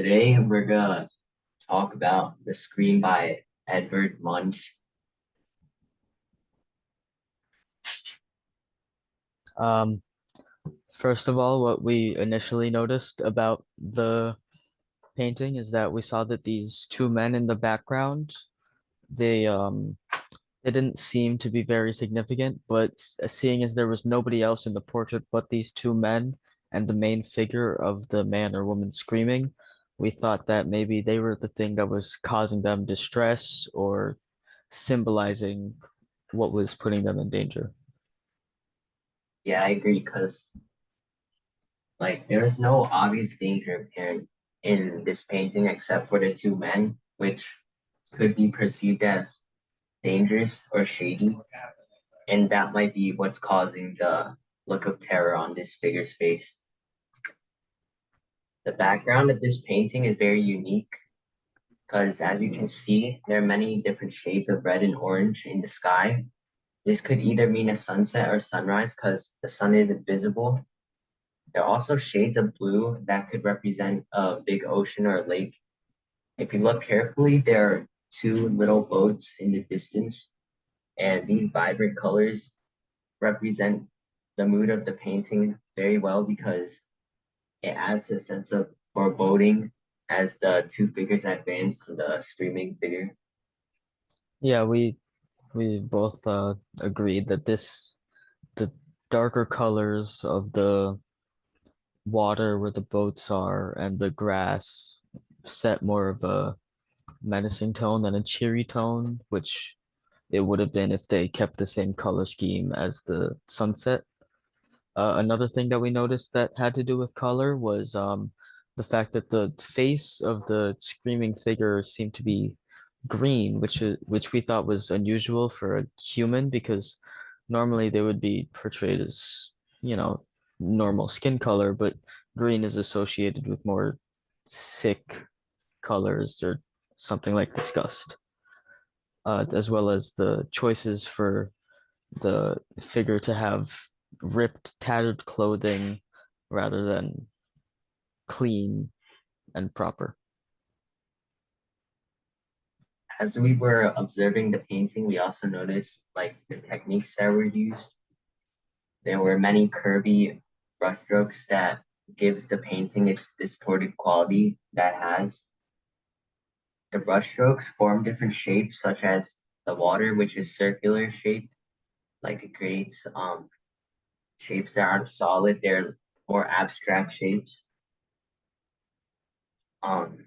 Today we're gonna talk about The Scream by Edvard Munch. Um, First of all, what we initially noticed about the painting is that we saw that these two men in the background, they they didn't seem to be very significant, but seeing as there was nobody else in the portrait but these two men and the main figure of the man or woman screaming, we thought that maybe they were the thing that was causing them distress or symbolizing what was putting them in danger. Yeah, I agree because there is no obvious danger apparent in this painting except for the two men, which could be perceived as dangerous or shady, and that might be what's causing the look of terror on this figure's face. The background of this painting is very unique because, as you can see, there are many different shades of red and orange in the sky. This could either mean a sunset or sunrise because the sun isn't visible. There are also shades of blue that could represent a big ocean or a lake. If you look carefully, there are two little boats in the distance, and these vibrant colors represent the mood of the painting very well because it adds a sense of foreboding as the two figures advance to the screaming figure. Yeah, we both agreed that the darker colors of the water where the boats are and the grass set more of a menacing tone than a cheery tone, which it would have been if they kept the same color scheme as the sunset. Another thing that we noticed that had to do with color was the fact that the face of the screaming figure seemed to be green, which we thought was unusual for a human because normally they would be portrayed as, you know, normal skin color, but green is associated with more sick colors or something like disgust, as well as the choices for the figure to have ripped, tattered clothing rather than clean and proper. As we were observing the painting, we also noticed the techniques that were used. There were many curvy brushstrokes that gives the painting its distorted quality that has. The brushstrokes form different shapes, such as the water, which is circular shaped, like it creates shapes that aren't solid, they're more abstract shapes. Um,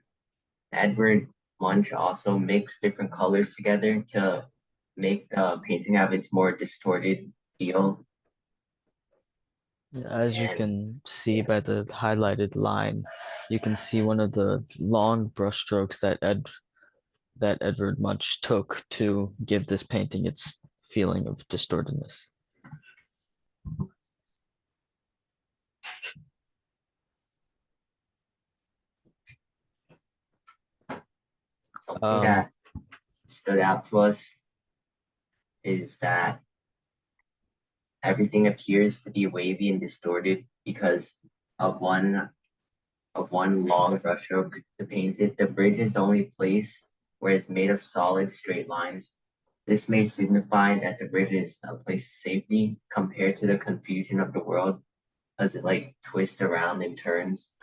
Edward Munch also mixed different colors together to make the painting have its more distorted feel. As you And can see by the highlighted line, you can see one of the long brushstrokes that Edvard Munch took to give this painting its feeling of distortedness. something Um, that stood out to us is that everything appears to be wavy and distorted because of one long brushstroke to paint it. The bridge is the only place where it's made of solid straight lines. This may signify that the bridge is a place of safety compared to the confusion of the world as it twists around and turns.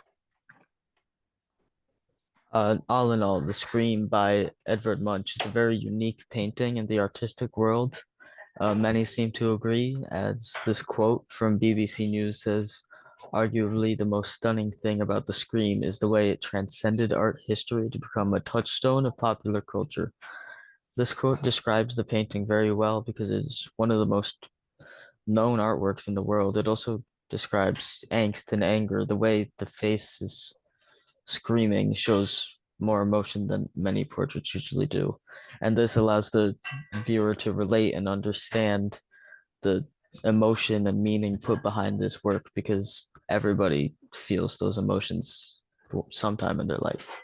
all in all, The Scream by Edvard Munch is a very unique painting in the artistic world. Many seem to agree, as this quote from BBC News says, arguably the most stunning thing about The Scream is the way it transcended art history to become a touchstone of popular culture. This quote describes the painting very well because it's one of the most known artworks in the world. It also describes angst and anger. The way the face is screaming shows more emotion than many portraits usually do. And this allows the viewer to relate and understand the emotion and meaning put behind this work because everybody feels those emotions sometime in their life.